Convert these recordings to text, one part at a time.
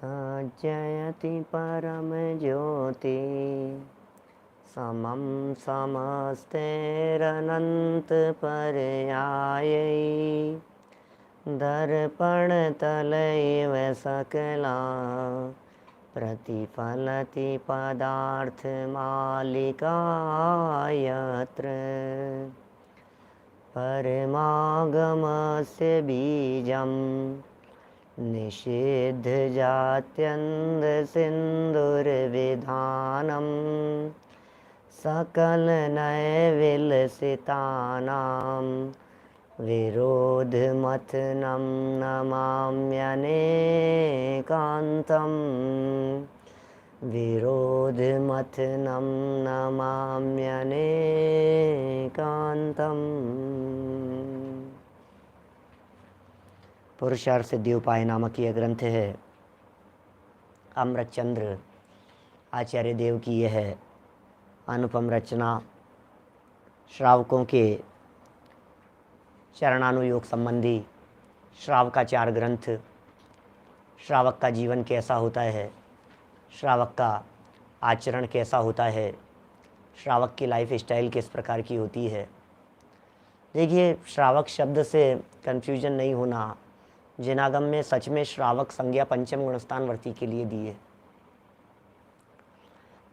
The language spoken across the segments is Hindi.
जयति परम ज्योति समं समस्तेरनंत पर्यायै दर्पण तलैव सकला प्रतिफलति पदार्थमालिका यत्र परमागमस्य बीजं निषिद्धजात्यन्धसिन्धुर्विधानं सकलनयविलसितानां विरोधमथनं नमाम्यनेकान्तम् विरोधमथनं नमाम्यनेकान्तम्। पुरुषार्थ सिद्धि उपाय नामक यह ग्रंथ है अमृतचंद्र आचार्य देव की यह अनुपम रचना श्रावकों के चरणानुयोग संबंधी श्रावकाचार ग्रंथ। श्रावक का जीवन कैसा होता है, श्रावक का आचरण कैसा होता है, श्रावक की लाइफ स्टाइल किस प्रकार की होती है। देखिए, श्रावक शब्द से कन्फ्यूजन नहीं होना। जिनागम में सच में श्रावक संज्ञा पंचम गुणस्थानवर्ती के लिए दी है।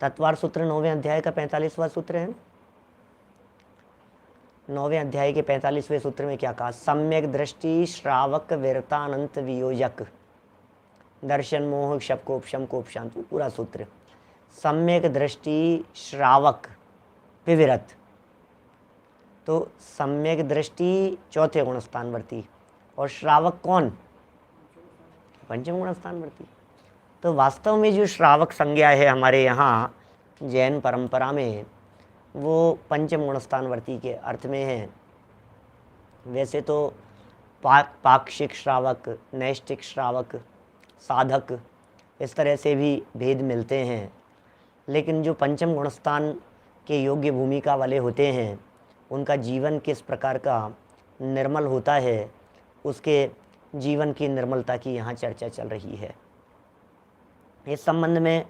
तत्वार सूत्र 9वें अध्याय का 45वां सूत्र है। 9वें अध्याय के 45वें सूत्र में क्या कहा? सम्यक दृष्टि श्रावक वीरतानंत वियोजक दर्शन मोह शपकोपशम कोपशांत। पूरा सूत्र सम्यक दृष्टि श्रावक विविरत। तो सम्यक दृष्टि चौथे गुणस्थानवर्ती और श्रावक कौन? पंचम गुणस्थानवर्ती। तो वास्तव में जो श्रावक संज्ञा है हमारे यहाँ जैन परंपरा में वो पंचम गुणस्थानवर्ती के अर्थ में है। वैसे तो पाक्षिक श्रावक, नैष्टिक श्रावक, साधक, इस तरह से भी भेद मिलते हैं, लेकिन जो पंचम गुणस्थान के योग्य भूमिका वाले होते हैं उनका जीवन किस प्रकार का निर्मल होता है, उसके जीवन की निर्मलता की यहाँ चर्चा चल रही है। इस संबंध में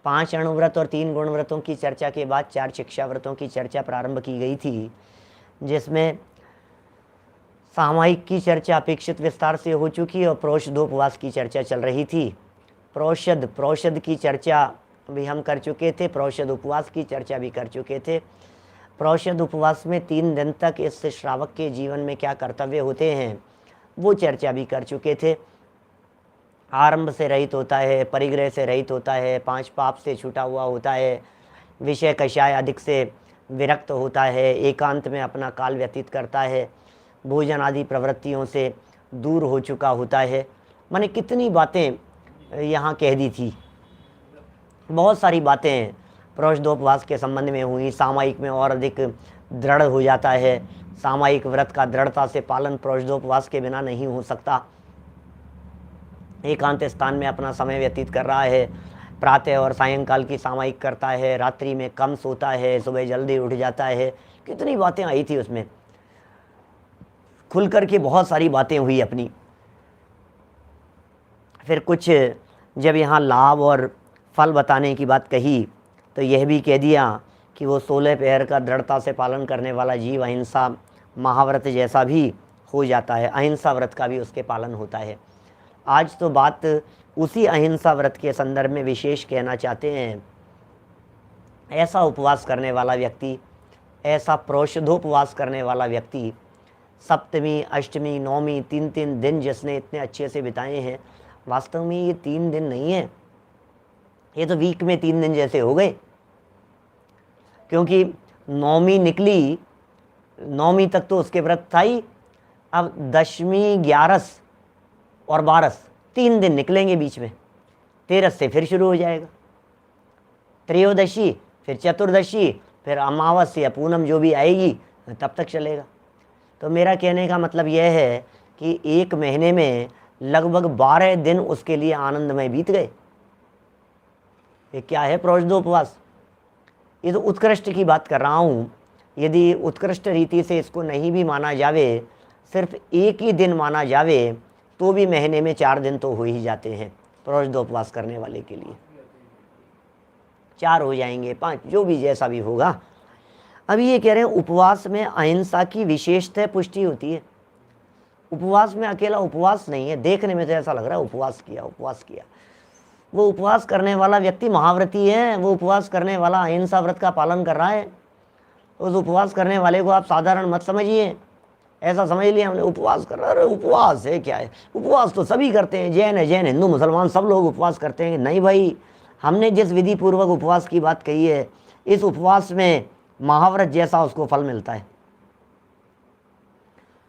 5 अणुव्रत और 3 गुणव्रतों की चर्चा के बाद 4 शिक्षा व्रतों की चर्चा प्रारंभ की गई थी, जिसमें सामायिक की चर्चा अपेक्षित विस्तार से हो चुकी और प्रोषदोपवास की चर्चा चल रही थी। प्रोषद की चर्चा भी हम कर चुके थे, प्रोषद उपवास की चर्चा भी कर चुके थे। प्रोषद उपवास में 3 दिन तक इस श्रावक के जीवन में क्या कर्तव्य होते हैं वो चर्चा भी कर चुके थे। आरंभ से रहित होता है, परिग्रह से रहित होता है, 5 पाप से छूटा हुआ होता है, विषय कषाय अधिक से विरक्त होता है, एकांत में अपना काल व्यतीत करता है, भोजन आदि प्रवृत्तियों से दूर हो चुका होता है। मैंने कितनी बातें यहाँ कह दी थी, बहुत सारी बातें प्रोषदोपवास के संबंध में हुई। सामायिक में और अधिक दृढ़ हो जाता है। सामायिक व्रत का दृढ़ता से पालन प्रोषदोपवास के बिना नहीं हो सकता। एकांत स्थान में अपना समय व्यतीत कर रहा है, प्रातः और सायंकाल की सामायिक करता है, रात्रि में कम सोता है, सुबह जल्दी उठ जाता है। कितनी बातें आई थी उसमें, खुल कर के बहुत सारी बातें हुई अपनी। फिर कुछ जब यहाँ लाभ और फल बताने की बात कही तो यह भी कह दिया कि वो 16 पहर का दृढ़ता से पालन करने वाला जीव अहिंसा महाव्रत जैसा भी हो जाता है, अहिंसा व्रत का भी उसके पालन होता है। आज तो बात उसी अहिंसा व्रत के संदर्भ में विशेष कहना चाहते हैं। ऐसा उपवास करने वाला व्यक्ति, ऐसा प्रोषदोपवास करने वाला व्यक्ति, सप्तमी, अष्टमी, नौमी 3-3 दिन जिसने इतने अच्छे से बिताए हैं, वास्तव में ये 3 दिन नहीं है, ये तो वीक में 3 दिन जैसे हो गए। क्योंकि नौमी निकली, नौमी तक तो उसके व्रत था ही, अब दशमी, 11 और 12 3 दिन निकलेंगे बीच में, 13 से फिर शुरू हो जाएगा, त्रयोदशी, फिर चतुर्दशी, फिर अमावस्या पूनम जो भी आएगी तब तक चलेगा। तो मेरा कहने का मतलब यह है कि 1 महीने में लगभग 12 दिन उसके लिए आनंदमय बीत गए। ये क्या है प्रोषदोपवास? ये तो उत्कृष्ट की बात कर रहा हूँ। यदि उत्कृष्ट रीति से इसको नहीं भी माना जावे, सिर्फ 1 ही दिन माना जावे, तो भी महीने में 4 दिन तो हो ही जाते हैं। रोज 2 उपवास करने वाले के लिए 4 हो जाएंगे, 5, जो भी जैसा भी होगा। अभी ये कह रहे हैं उपवास में अहिंसा की विशेषतः पुष्टि होती है। उपवास में अकेला उपवास नहीं है, देखने में तो ऐसा लग रहा है उपवास किया उपवास किया। वो उपवास करने वाला व्यक्ति महाव्रती है, वो उपवास करने वाला अहिंसा व्रत का पालन कर रहा है। उस उपवास करने वाले को आप साधारण मत समझिए, ऐसा समझ लिया हमने उपवास कर रहा है, अरे उपवास है क्या है, उपवास तो सभी करते हैं, जैन है, जैन, हिंदू, मुसलमान सब लोग उपवास करते हैं। नहीं भाई, हमने जिस विधि पूर्वक उपवास की बात कही है, इस उपवास में महाव्रत जैसा उसको फल मिलता है।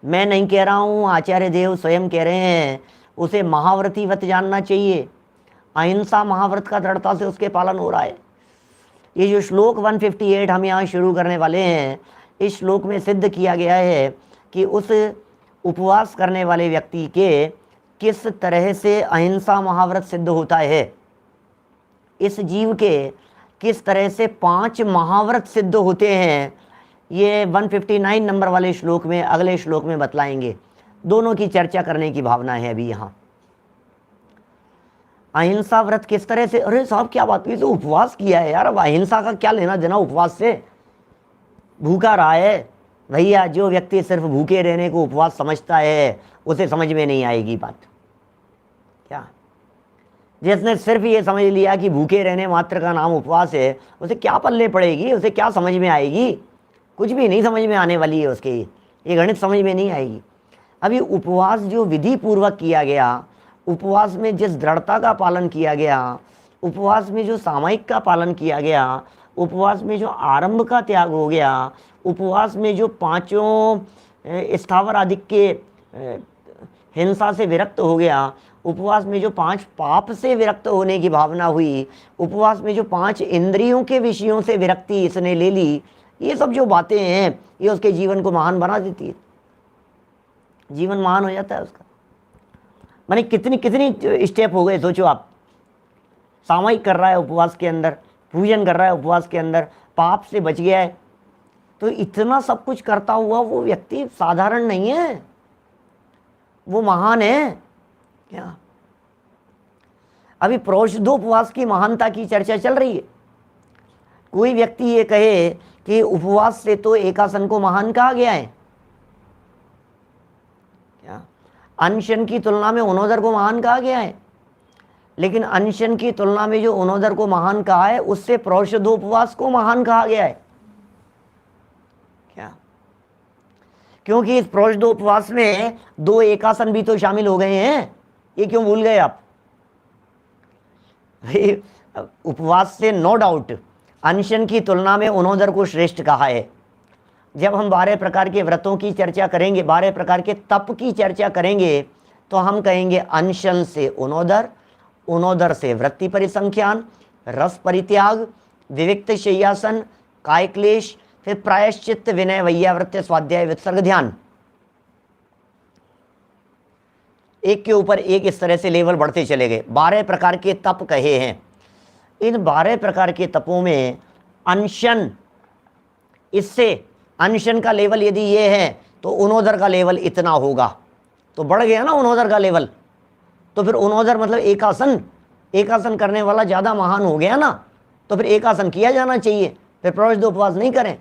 मैं नहीं कह रहा हूँ, आचार्य देव स्वयं कह रहे हैं, उसे महाव्रती व्रत जानना चाहिए। अहिंसा महाव्रत का दृढ़ता से उसके पालन हो रहा है। ये जो श्लोक 158 हम यहाँ शुरू करने वाले हैं, इस श्लोक में सिद्ध किया गया है कि उस उपवास करने वाले व्यक्ति के किस तरह से अहिंसा महाव्रत सिद्ध होता है, इस जीव के किस तरह से 5 महाव्रत सिद्ध होते हैं, ये 159 नंबर वाले श्लोक में, अगले श्लोक में बतलाएंगे। दोनों की चर्चा करने की भावना है अभी यहाँ। अहिंसा व्रत किस तरह से, अरे साहब क्या बात की, तो उपवास किया है यार, अब अहिंसा का क्या लेना देना उपवास से, भूखा रहा है भैया। जो व्यक्ति सिर्फ भूखे रहने को उपवास समझता है, उसे समझ में नहीं आएगी बात। क्या जिसने सिर्फ ये समझ लिया कि भूखे रहने मात्र का नाम उपवास है, उसे क्या पल्ले पड़ेगी, उसे क्या समझ में आएगी, कुछ भी नहीं समझ में आने वाली है उसके, ये गणित समझ में नहीं आएगी। अभी उपवास जो विधि पूर्वक किया गया, उपवास में जिस दृढ़ता का पालन किया गया, उपवास में जो सामयिक का पालन किया गया, उपवास में जो आरंभ का त्याग हो गया, उपवास में जो 5 स्थावर आदि के हिंसा से विरक्त हो गया, उपवास में जो 5 पाप से विरक्त होने की भावना हुई, उपवास में जो 5 इंद्रियों के विषयों से विरक्ति इसने ले ली, ये सब जो बातें हैं, ये उसके जीवन को महान बना देती है। जीवन महान हो जाता है उसका। माने कितनी कितनी स्टेप हो गए, सोचो आप। सामयिक कर रहा है उपवास के अंदर, पूजन कर रहा है उपवास के अंदर, पाप से बच गया है, तो इतना सब कुछ करता हुआ वो व्यक्ति साधारण नहीं है, वो महान है क्या। अभी प्रोषधोपवास की महानता की चर्चा चल रही है। कोई व्यक्ति ये कहे कि उपवास से तो एकासन को महान कहा गया है क्या, अनशन की तुलना में अनोदर को महान कहा गया है, लेकिन अनशन की तुलना में जो अनोदर को महान कहा है, उससे प्रोषधोपवास को महान कहा गया है क्या, क्योंकि इस प्रोषधोपवास में 2 एकासन भी तो शामिल हो गए हैं। ये क्यों भूल गए आप भाई। उपवास से नो डाउट अनशन की तुलना में अनोदर को श्रेष्ठ कहा है। जब हम 12 प्रकार के व्रतों की चर्चा करेंगे, 12 प्रकार के तप की चर्चा करेंगे, तो हम कहेंगे अनशन से अनोदर, अनोदर से वृत्ति परिसंख्यान, रस परित्याग, विविक्त शय्यासन, काय क्लेश, फिर प्रायश्चित्त, विनय, वैयावृत्य, स्वाध्याय, वित्सर्ग, ध्यान। एक के ऊपर एक इस तरह से लेवल बढ़ते चले गए। 12 प्रकार के तप कहे हैं। इन 12 प्रकार के तपों में अनशन, इससे अनशन का लेवल यदि ये है तो अनोदर का लेवल इतना होगा, तो बढ़ गया ना अनोदर का लेवल। तो फिर अनोदर मतलब एकासन, एकासन करने वाला ज़्यादा महान हो गया ना, तो फिर एकासन किया जाना चाहिए, फिर प्रोषधोपवास नहीं करें।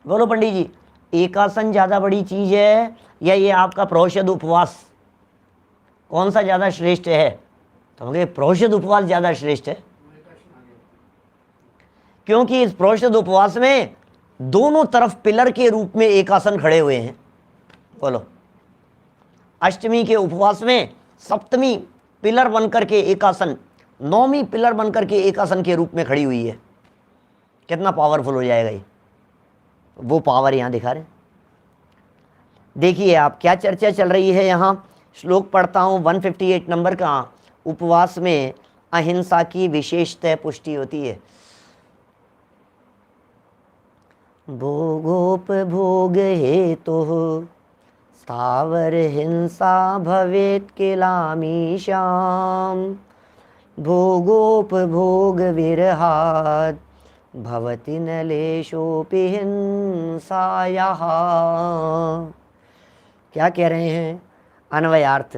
बोलो पंडित जी, एकासन ज़्यादा बड़ी चीज़ है या ये आपका प्रोषध उपवास, कौन सा ज़्यादा श्रेष्ठ है? तो हम प्रोषध उपवास ज़्यादा श्रेष्ठ है, क्योंकि इस प्रोषध उपवास में दोनों तरफ पिलर के रूप में एकासन खड़े हुए हैं। बोलो, अष्टमी के उपवास में सप्तमी पिलर बनकर के एकासन, नौवीं पिलर बनकर के एकासन के रूप में खड़ी हुई है। कितना पावरफुल हो जाएगा ये, वो पावर यहां दिखा रहे। देखिए आप क्या चर्चा चल रही है यहाँ। श्लोक पढ़ता हूँ 158 नंबर का। उपवास में अहिंसा की विशेषतः पुष्टि होती है। भोगोपभोग हेतु स्थावर हिंसा भवेत् किलामीशाम, भोगोपभोग विरहात् भवति नलेशोऽपि हिंसायाः। क्या कह रहे हैं? अन्वयार्थ,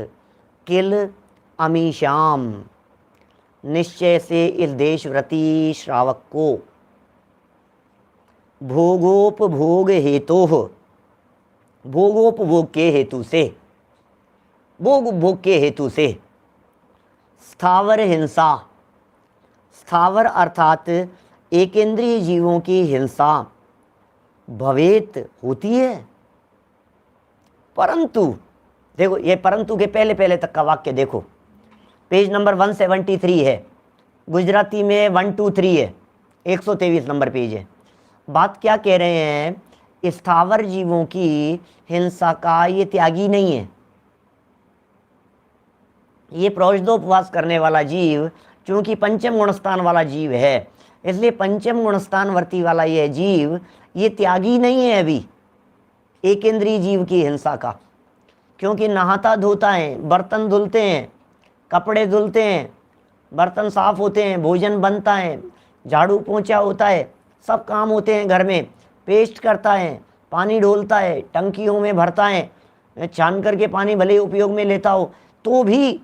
किल अमीशाम, निश्चय से इस देशव्रती श्रावक को भोगोपभोग हेतोः, भोगोपभोग के हेतु से, भोग उपभोग के हेतु से स्थावर हिंसा, स्थावर अर्थात एकेंद्रीय जीवों की हिंसा भवेत होती है। परंतु देखो, ये परंतु के पहले पहले तक का वाक्य देखो, पेज नंबर 173 है, गुजराती में 123 है, 123 नंबर पेज है। बात क्या कह रहे हैं, स्थावर जीवों की हिंसा का ये त्यागी नहीं है। ये प्रोषदोपवास करने वाला जीव चूंकि पंचम गुणस्थान वाला जीव है, इसलिए पंचम गुणस्थान वर्ती वाला यह जीव ये त्यागी नहीं है अभी एकेंद्रीय जीव की हिंसा का, क्योंकि नहाता धोता है, बर्तन धुलते हैं, कपड़े धुलते हैं, बर्तन साफ होते हैं, भोजन बनता है, झाड़ू पोंछा होता है, सब काम होते हैं घर में, पेस्ट करता है, पानी ढोलता है, टंकियों में भरता है, छान करके पानी भले ही उपयोग में लेता हो, तो भी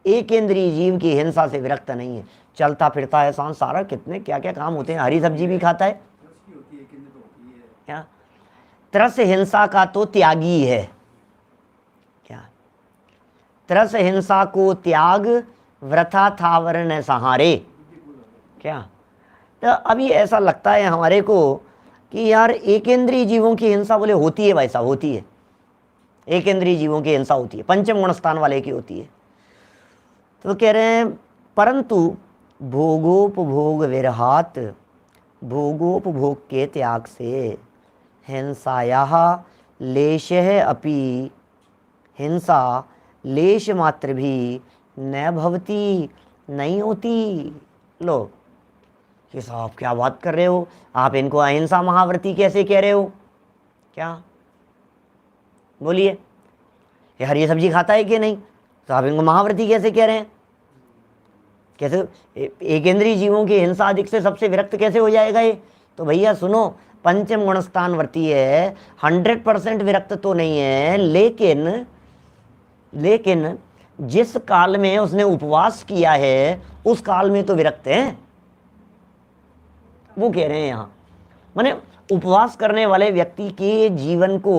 एकेंद्रीय जीव की हिंसा से विरक्त नहीं है। चलता फिरता है सारा, कितने क्या क्या काम होते हैं, हरी सब्जी भी खाता है क्या, तरस हिंसा का तो त्यागी है क्या, तरस हिंसा को त्याग व्रथा थावर न सहारे क्या। तो अभी ऐसा लगता है हमारे को कि यार एकेंद्रीय जीवों की हिंसा बोले होती है, भाई साहब होती है, एकेंद्रीय जीवों की हिंसा होती है, पंचम गुणस्थान वाले की होती है। तो कह रहे हैं परंतु भोगोपभोग विरहात, भोगोपभोग के त्याग से हिंसायाः लेशः अपि, हिंसा लेश मात्र भी न भवती, नहीं होती। लो कि साहब क्या बात कर रहे हो आप, इनको अहिंसा महाव्रती कैसे कह रहे हो क्या, बोलिए। ये हरी सब्जी खाता है कि नहीं, तो आप इनको महाव्रती कैसे कह रहे हैं, कैसे एकेंद्रीय जीवों की हिंसा अधिक से सबसे विरक्त कैसे हो जाएगा ये। तो भैया सुनो, पंचम गुणस्थान वर्ती है, 100% विरक्त तो नहीं है, लेकिन जिस काल में उसने उपवास किया है उस काल में तो विरक्त है, वो कह रहे हैं यहाँ। माने उपवास करने वाले व्यक्ति के जीवन को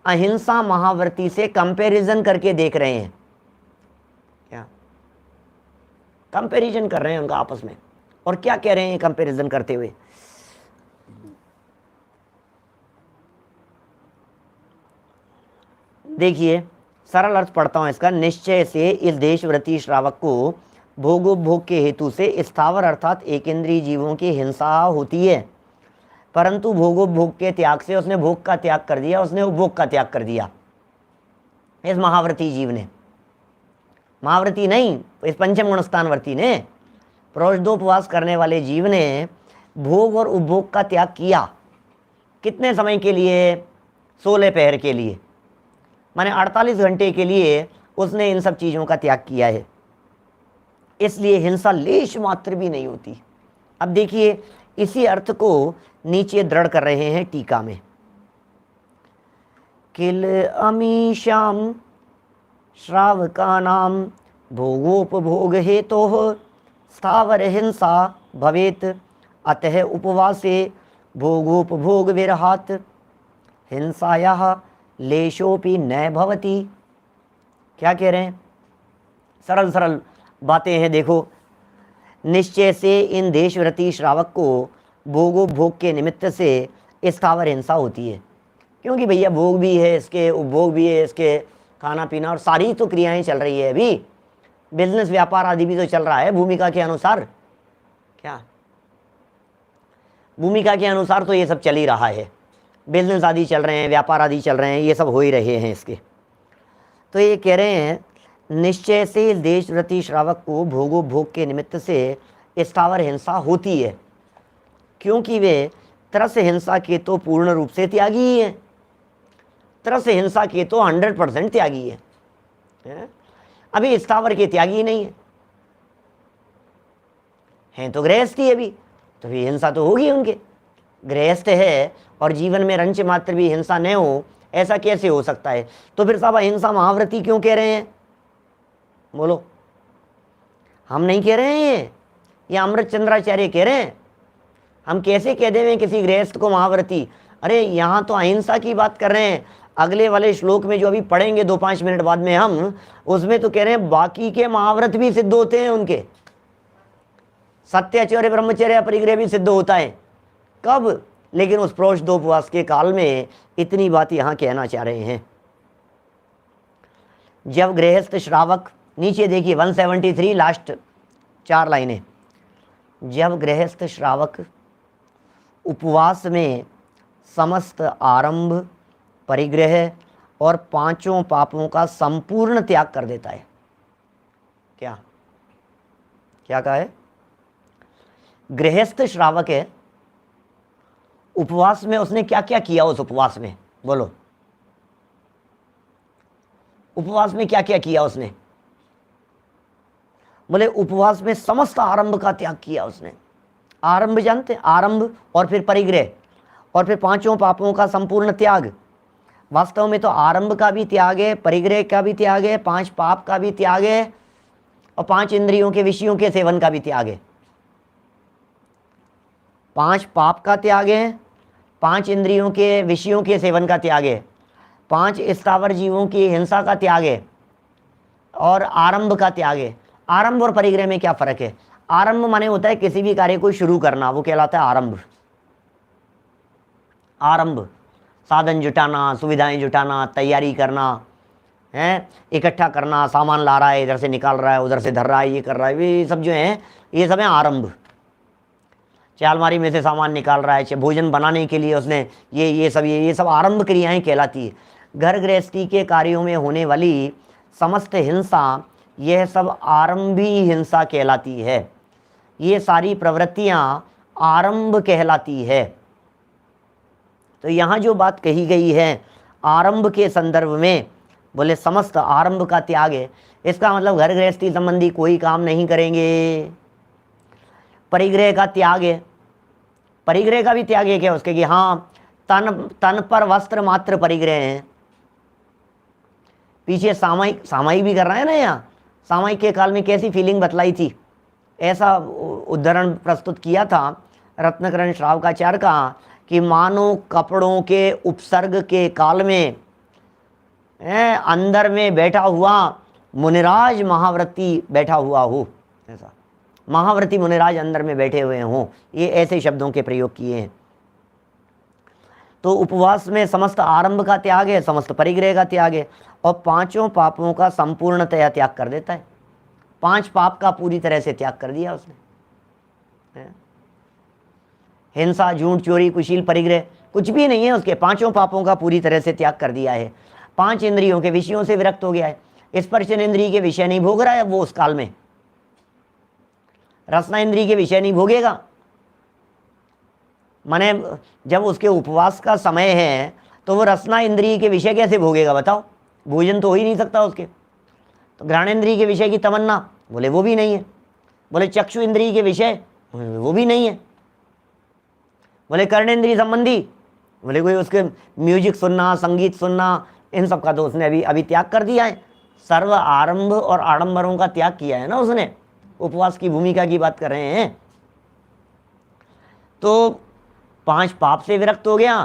अहिंसा महाव्रती से कंपैरिजन करके देख रहे हैं क्या, कंपैरिजन कर रहे हैं उनका आपस में। और क्या कह रहे हैं कंपैरिजन करते हुए, देखिए सरल अर्थ पढ़ता हूं इसका। निश्चय से इस देशव्रती श्रावक को भोगोपभोग के हेतु से स्थावर अर्थात एकेंद्रीय जीवों की हिंसा होती है, परंतु भोगोपभोग के त्याग से उसने भोग का त्याग कर दिया, उसने उपभोग का त्याग कर दिया इस महाव्रती जीव ने, महाव्रती नहीं, इस पंचम गुणस्थानवर्ती ने, प्रोषदोपवास करने वाले जीव ने भोग और उपभोग का त्याग किया। कितने समय के लिए, 16 पहर के लिए, माने 48 घंटे के लिए उसने इन सब चीज़ों का त्याग किया है, इसलिए हिंसा लेश मात्र भी नहीं होती। अब देखिए इसी अर्थ को नीचे दृढ़ कर रहे हैं टीका में, किल अमीशाम श्रावकानाम भोगोपभोग हेतोः स्थावर हिंसा भवेत, अतः उपवासे भोगोपभोग विरहात हिंसायाः लेशोपि न भवति। क्या कह रहे हैं, सरल सरल बातें हैं देखो। निश्चय से इन देशव्रती श्रावक को भोगोपभोग के निमित्त से स्थावर हिंसा होती है, क्योंकि भैया भोग भी है इसके, उपभोग भी है इसके, खाना पीना और सारी तो क्रियाएं चल रही है, अभी बिजनेस व्यापार आदि भी तो चल रहा है भूमिका के अनुसार क्या, भूमिका के अनुसार तो ये सब चल ही रहा है, बिजनेस आदि चल रहे हैं, व्यापार आदि चल रहे हैं, ये सब हो ही रहे हैं इसके। तो ये कह रहे हैं निश्चय से देशव्रती श्रावक को भोगोपभोग के निमित्त से स्थावर हिंसा होती है, क्योंकि वे तरस हिंसा के तो पूर्ण रूप से त्यागी ही हैं, तरस हिंसा के तो 100% त्यागी है, अभी स्थावर के त्यागी नहीं है, हैं तो गृहस्थी अभी, तो भी हिंसा तो होगी उनके, गृहस्थ है और जीवन में रंच मात्र भी हिंसा न हो, ऐसा कैसे हो सकता है। तो फिर साहब अहिंसा महाव्रती क्यों कह रहे हैं, बोलो, हम नहीं कह रहे हैं, ये अमृत चंद्राचार्य कह रहे हैं। हम कैसे कह दें किसी गृहस्थ को महाव्रती? अरे यहाँ तो अहिंसा की बात कर रहे हैं। अगले वाले श्लोक में जो अभी पढ़ेंगे 2-5 मिनट बाद में हम, उसमें तो कह रहे हैं बाकी के महाव्रत भी सिद्ध होते हैं उनके, सत्याचर्य ब्रह्मचर्य परिग्रह भी सिद्ध होता है। कब? लेकिन उस प्रोषदोपवास के काल में इतनी बात यहाँ कहना चाह रहे हैं। जब गृहस्थ श्रावक, नीचे देखिए 173 लास्ट 4 लाइनें, जब गृहस्थ श्रावक उपवास में समस्त आरंभ, परिग्रह और 5 पापों का संपूर्ण त्याग कर देता है। क्या क्या कहा है? गृहस्थ श्रावक है, उपवास में उसने क्या क्या किया? उस उपवास में बोलो, उपवास में क्या क्या किया उसने? बोले उपवास में समस्त आरंभ का त्याग किया उसने। आरंभ जानते हैं? आरंभ और फिर परिग्रह और फिर 5 पापों का संपूर्ण त्याग। वास्तव में तो आरंभ का भी त्याग है, परिग्रह का भी त्याग है, 5 पाप का भी त्याग है और 5 इंद्रियों के विषयों के सेवन का भी त्याग है। 5 पाप का त्याग है, 5 इंद्रियों के विषयों के सेवन का त्याग है, 5 स्थावर जीवों की हिंसा का त्याग है और आरंभ का त्याग है। आरंभ और परिग्रह में क्या फर्क है? आरंभ माने होता है किसी भी कार्य को शुरू करना, वो कहलाता है आरंभ। आरंभ साधन जुटाना, सुविधाएं जुटाना, तैयारी करना है, इकट्ठा करना, सामान ला रहा है, इधर से निकाल रहा है, उधर से धर रहा है, ये कर रहा है, ये सब जो है ये सब है आरंभ। चाहे अलमारी में से सामान निकाल रहा है, चाहे भोजन बनाने के लिए उसने ये सब आरंभ क्रियाएं कहलाती है। घर गृहस्थी के कार्यों में होने वाली समस्त हिंसा, यह सब आरंभी हिंसा कहलाती है। ये सारी प्रवृत्तियां आरंभ कहलाती है। तो यहाँ जो बात कही गई है आरंभ के संदर्भ में, बोले समस्त आरंभ का त्याग है, इसका मतलब घर गृहस्थी संबंधी कोई काम नहीं करेंगे। परिग्रह का त्याग है, परिग्रह का भी त्याग है क्या उसके कि हाँ तन पर वस्त्र मात्र परिग्रह है। पीछे सामायिक भी कर रहा है ना, यहाँ सामायिक के काल में कैसी फीलिंग बतलाई थी, ऐसा उदाहरण प्रस्तुत किया था रत्नकरण श्रावकाचार्य का कि मानो कपड़ों के उपसर्ग के काल में अंदर में बैठा हुआ मुनिराज महाव्रती बैठा हुआ हो, ऐसा महाव्रती मुनिराज अंदर में बैठे हुए हों, ये ऐसे शब्दों के प्रयोग किए हैं। तो उपवास में समस्त आरंभ का त्याग है, समस्त परिग्रह का त्याग है और 5 पापों का संपूर्णतया त्याग कर देता है। 5 पाप का पूरी तरह से त्याग कर दिया उसने। हिंसा, झूठ, चोरी, कुशील, परिग्रह कुछ भी नहीं है उसके, 5 पापों का पूरी तरह से त्याग कर दिया है। 5 इंद्रियों के विषयों से विरक्त हो गया है। स्पर्शन इंद्रिय के विषय नहीं भोग रहा है वो उस काल में, रसना इंद्रिय के विषय नहीं भोगेगा। माने जब उसके उपवास का समय है तो वो रसना इंद्रिय के विषय कैसे भोगेगा बताओ? भोजन तो हो ही नहीं सकता उसके। तो घ्राणेन्द्रिय के विषय की तमन्ना, बोले वो भी नहीं है। बोले चक्षु इंद्रिय के विषय, वो भी नहीं है। बोले कर्णेंद्रिय संबंधी, बोले कोई उसके म्यूजिक सुनना, संगीत सुनना, इन सब का तो उसने अभी त्याग कर दिया है। सर्व आरंभ और आडंबरों का त्याग किया है ना उसने। उपवास की भूमिका की बात कर रहे हैं। तो 5 पाप से विरक्त हो गया,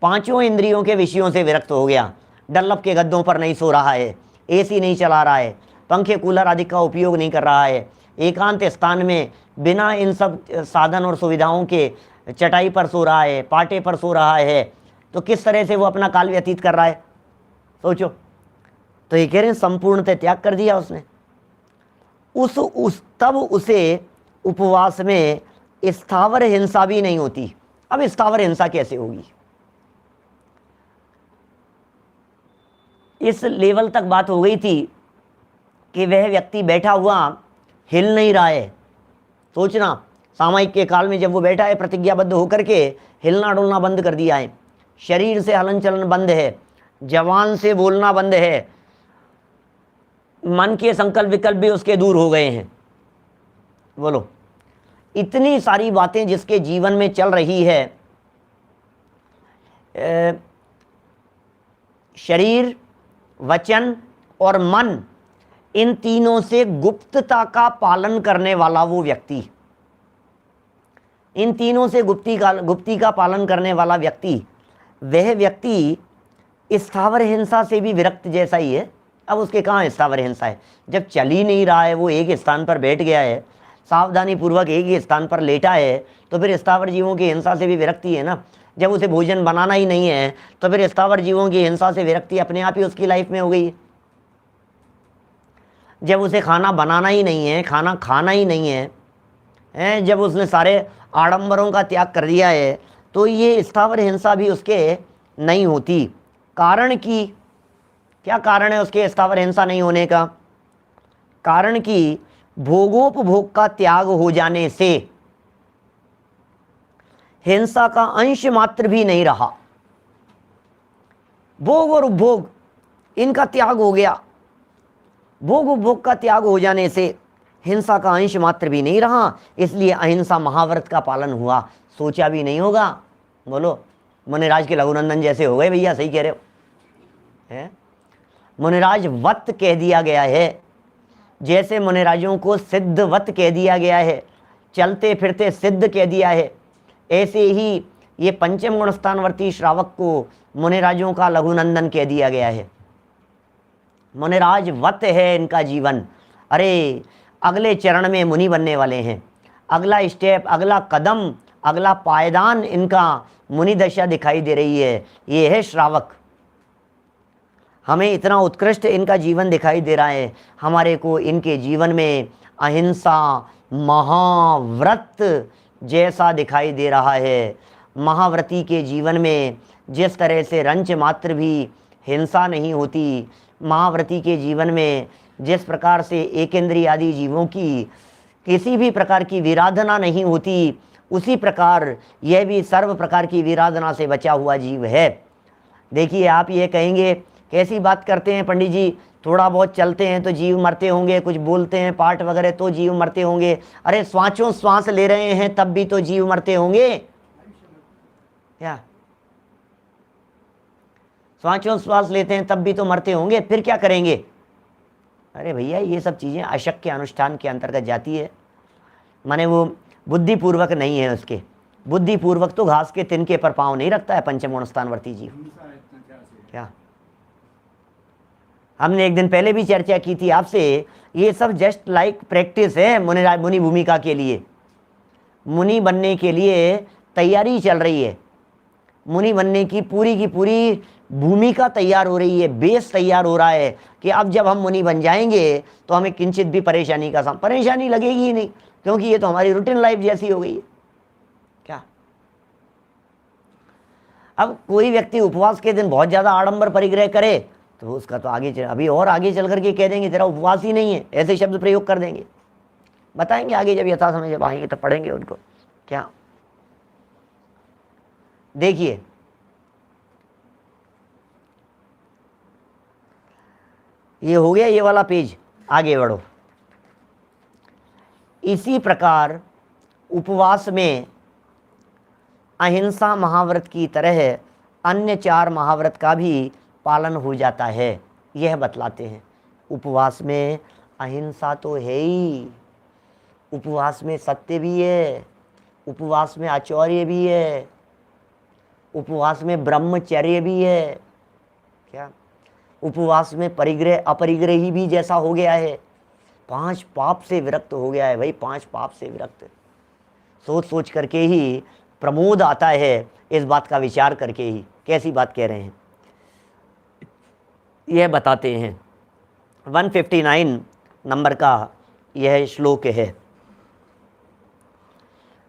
5 इंद्रियों के विषयों से विरक्त हो गया। डल्लप के गद्दों पर नहीं सो रहा है, एसी नहीं चला रहा है, पंखे कूलर आदि का उपयोग नहीं कर रहा है, एकांत स्थान में बिना इन सब साधन और सुविधाओं के चटाई पर सो रहा है, पाटे पर सो रहा है। तो किस तरह से वो अपना काल व्यतीत कर रहा है सोचो। तो ये कह रहे हैं संपूर्णतः त्याग कर दिया उसने। तब उसे उपवास में स्थावर हिंसा भी नहीं होती। अब स्थावर हिंसा कैसे होगी? इस लेवल तक बात हो गई थी कि वह व्यक्ति बैठा हुआ हिल नहीं रहा है। सोचना, सामायिक के काल में जब वो बैठा है प्रतिज्ञाबद्ध होकर के, हिलना डुलना बंद कर दिया है, शरीर से हलन चलन बंद है, जवान से बोलना बंद है, मन के संकल्प विकल्प भी उसके दूर हो गए हैं। बोलो, इतनी सारी बातें जिसके जीवन में चल रही है, शरीर, वचन और मन, इन तीनों से गुप्तता का पालन करने वाला वो व्यक्ति, इन तीनों से गुप्ती का पालन करने वाला व्यक्ति, वह व्यक्ति स्थावर हिंसा से भी विरक्त जैसा ही है। अब उसके कहाँ स्थावर हिंसा है, जब चल ही नहीं रहा है, वो एक स्थान पर बैठ गया है, सावधानी पूर्वक एक ही स्थान पर लेटा है, तो फिर स्थावर जीवों की हिंसा से भी विरक्ति है ना। जब उसे भोजन बनाना ही नहीं है तो फिर स्थावर जीवों की हिंसा से विरक्ति अपने आप ही उसकी लाइफ में हो गई। जब उसे खाना बनाना ही नहीं है, खाना खाना ही नहीं है, जब उसने सारे आडंबरों का त्याग कर दिया है, तो ये स्थावर हिंसा भी उसके नहीं होती। कारण कि क्या कारण है उसके स्थावर हिंसा नहीं होने का? कारण कि भोगोपभोग का त्याग हो जाने से हिंसा का अंश मात्र भी नहीं रहा। भोग और उपभोग इनका त्याग हो गया, भोग उपभोग का त्याग हो जाने से हिंसा का अंश मात्र भी नहीं रहा, इसलिए अहिंसा महाव्रत का पालन हुआ। सोचा भी नहीं होगा, बोलो मुनिराज के लघुनंदन जैसे हो गए भैया, सही कह रहे हो हैं? मुनिराज वत कह दिया गया है, जैसे मुनिराजों को सिद्धवत कह दिया गया है, चलते फिरते सिद्ध कह दिया है, ऐसे ही ये पंचम गुण स्थानवर्ती श्रावक को मुनिराजों का लघुनंदन कह दिया गया है। मुनिराज वत है इनका जीवन। अरे अगले चरण में मुनि बनने वाले हैं, अगला स्टेप, अगला कदम, अगला पायदान इनका मुनि दशा दिखाई दे रही है। ये है श्रावक। हमें इतना उत्कृष्ट इनका जीवन दिखाई दे रहा है, हमारे को इनके जीवन में अहिंसा महाव्रत जैसा दिखाई दे रहा है। महाव्रती के जीवन में जिस तरह से रंच मात्र भी हिंसा नहीं होती, महाव्रती के जीवन में जिस प्रकार से एकेंद्रिय आदि जीवों की किसी भी प्रकार की विराधना नहीं होती, उसी प्रकार यह भी सर्व प्रकार की विराधना से बचा हुआ जीव है। देखिए आप ये कहेंगे कैसी बात करते हैं पंडित जी, थोड़ा बहुत चलते हैं तो जीव मरते होंगे, कुछ बोलते हैं पाठ वगैरह तो जीव मरते होंगे। अरे श्वासों श्वास ले रहे हैं तब भी तो जीव मरते होंगे क्या? श्वासों श्वास लेते हैं तब भी तो मरते होंगे, फिर क्या करेंगे? अरे भैया ये सब चीज़ें अशक्य अनुष्ठान के अंतर्गत जाती है, माने वो बुद्धिपूर्वक नहीं है। उसके बुद्धिपूर्वक तो घास के तिनके पर पाँव नहीं रखता है पंचम गुण स्थानवर्ती जीव। क्या हमने एक दिन पहले भी चर्चा की थी आपसे, ये सब जस्ट लाइक प्रैक्टिस है मुनि भूमिका के लिए। मुनि बनने के लिए तैयारी चल रही है, मुनि बनने की पूरी भूमिका तैयार हो रही है, बेस तैयार हो रहा है कि अब जब हम मुनि बन जाएंगे तो हमें किंचित भी परेशानी का परेशानी लगेगी ही नहीं, क्योंकि ये तो हमारी रूटीन लाइफ जैसी हो गई है। क्या अब कोई व्यक्ति उपवास के दिन बहुत ज़्यादा आडंबर परिग्रह करे तो उसका तो अभी और आगे चल करके कह देंगे तेरा उपवास ही नहीं है, ऐसे शब्द प्रयोग कर देंगे। बताएंगे आगे जब यथा समय जब आएंगे तब पढ़ेंगे उनको। क्या देखिए ये हो गया ये वाला पेज, आगे बढ़ो। इसी प्रकार उपवास में अहिंसा महाव्रत की तरह अन्य 4 महाव्रत का भी पालन हो जाता है, यह बतलाते हैं। उपवास में अहिंसा तो है ही, उपवास में सत्य भी है, उपवास में आचौर्य भी है, उपवास में ब्रह्मचर्य भी है। क्या उपवास में परिग्रह अपरिग्रही भी जैसा हो गया है, 5 पाप से विरक्त हो गया है भाई, 5 पाप से विरक्त। सोच सोच करके ही प्रमोद आता है, इस बात का विचार करके ही कैसी बात कह रहे हैं यह बताते हैं। 159 नंबर का यह श्लोक है।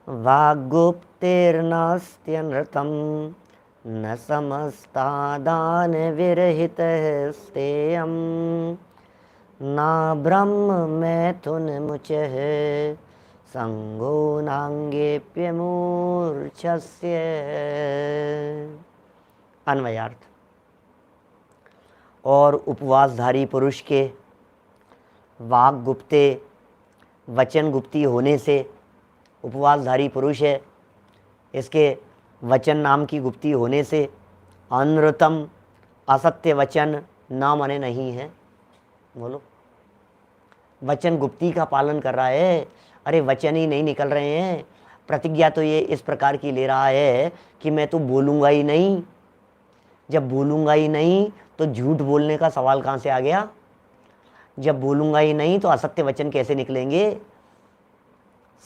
वाग्गुप्तेर्नास्त्यनृतं न समस्तादान विरहितः स्तेयं ना ब्रह्म मैथुन मुचः संगो नांगेप्यमूर्छस्य। अन्वयार्थ। और उपवासधारी पुरुष के वाग गुप्ते वचन गुप्ती होने से, उपवासधारी पुरुष है, इसके वचन नाम की गुप्ती होने से अनृतम असत्य वचन ना माने नहीं है। बोलो वचन गुप्ती का पालन कर रहा है। अरे वचन ही नहीं निकल रहे हैं। प्रतिज्ञा तो ये इस प्रकार की ले रहा है कि मैं तो बोलूँगा ही नहीं। जब बोलूँगा ही नहीं तो झूठ बोलने का सवाल कहाँ से आ गया? जब बोलूँगा ही नहीं तो असत्य वचन कैसे निकलेंगे?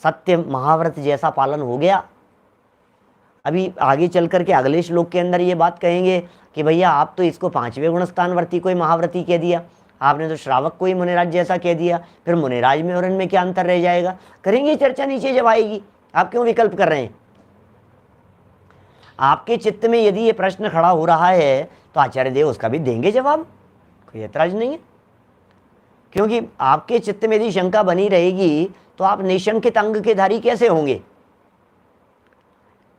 सत्य महाव्रत जैसा पालन हो गया। अभी आगे चल करके अगले श्लोक के अंदर ये बात कहेंगे कि भैया आप तो इसको 5वें गुणस्थानवर्ती को ही महाव्रती कह दिया, आपने तो श्रावक को ही मुनिराज जैसा कह दिया, फिर मुनिराज में और इनमें क्या अंतर रह जाएगा? करेंगे चर्चा नीचे जब आएगी। आप क्यों विकल्प कर रहे हैं? आपके चित्त में यदि ये प्रश्न खड़ा हो रहा है तो आचार्य देव उसका भी देंगे जवाब, कोई ऐतराज नहीं है। क्योंकि आपके चित्त में यदि शंका बनी रहेगी तो आप निशंकित अंग के धारी कैसे होंगे?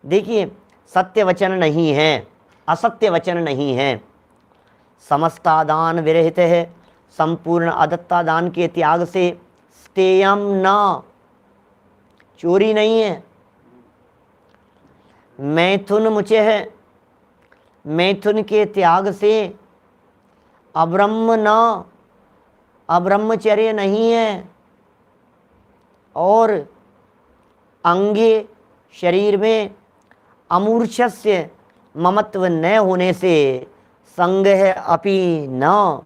देखिए, सत्य वचन नहीं है, असत्य वचन नहीं है। समस्ता दान विरहित है, संपूर्ण अदत्ता दान के त्याग से स्तेयम न, चोरी नहीं है। मैथुन मुचे है, मैथुन के त्याग से अब्रह्म न, अब्रह्मचर्य नहीं है। और अंगे शरीर में अमूर्छस्य ममत्व न होने से संग है अपि न,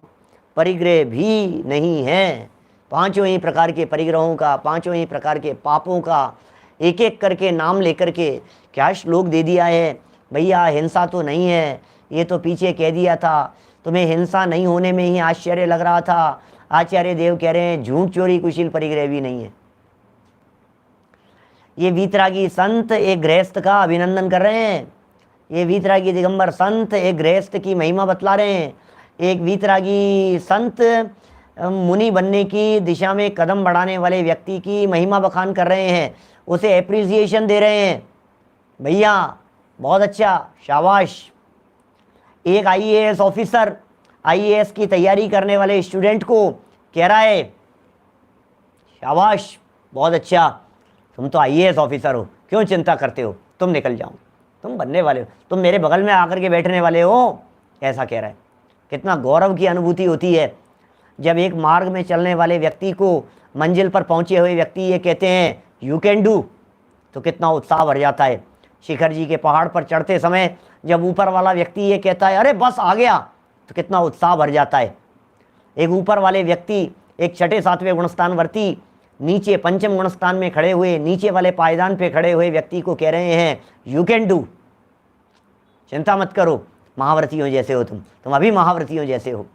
परिग्रह भी नहीं है। पांचों ही प्रकार के परिग्रहों का, पांचों ही प्रकार के पापों का एक एक करके नाम लेकर के क्या श्लोक दे दिया है। भैया हिंसा तो नहीं है, ये तो पीछे कह दिया था, तुम्हें हिंसा नहीं होने में ही आश्चर्य लग रहा था। आचार्य देव कह रहे हैं झूठ चोरी कुशील परिग्रह भी नहीं है। ये वीतरागी संत एक गृहस्थ का अभिनंदन कर रहे हैं। ये वीतरागी दिगंबर संत एक गृहस्थ की महिमा बतला रहे हैं। एक वीतरागी संत मुनि बनने की दिशा में कदम बढ़ाने वाले व्यक्ति की महिमा बखान कर रहे हैं, उसे एप्रिसिएशन दे रहे हैं। भैया बहुत अच्छा, शाबाश। एक आईएएस ऑफिसर आईएएस की तैयारी करने वाले स्टूडेंट को कह रहा है, शाबाश बहुत अच्छा, तुम तो आईएएस ऑफिसर हो, क्यों चिंता करते हो, तुम निकल जाओ, तुम बनने वाले हो, तुम मेरे बगल में आकर के बैठने वाले हो, ऐसा कह रहा है। कितना गौरव की अनुभूति होती है जब एक मार्ग में चलने वाले व्यक्ति को, मंजिल पर पहुंचे हुए व्यक्ति ये कहते हैं यू कैन डू, तो कितना उत्साह भर जाता है। शिखर जी के पहाड़ पर चढ़ते समय जब ऊपर वाला व्यक्ति ये कहता है अरे बस आ गया, तो कितना उत्साह भर जाता है। एक ऊपर वाले व्यक्ति, एक छठे सातवें गुणस्थानवर्ती नीचे पंचम गुणस्थान में खड़े हुए, नीचे वाले पायदान पे खड़े हुए व्यक्ति को कह रहे हैं यू कैन डू, चिंता मत करो, महाव्रतियों जैसे हो तुम अभी महाव्रतियों जैसे हो।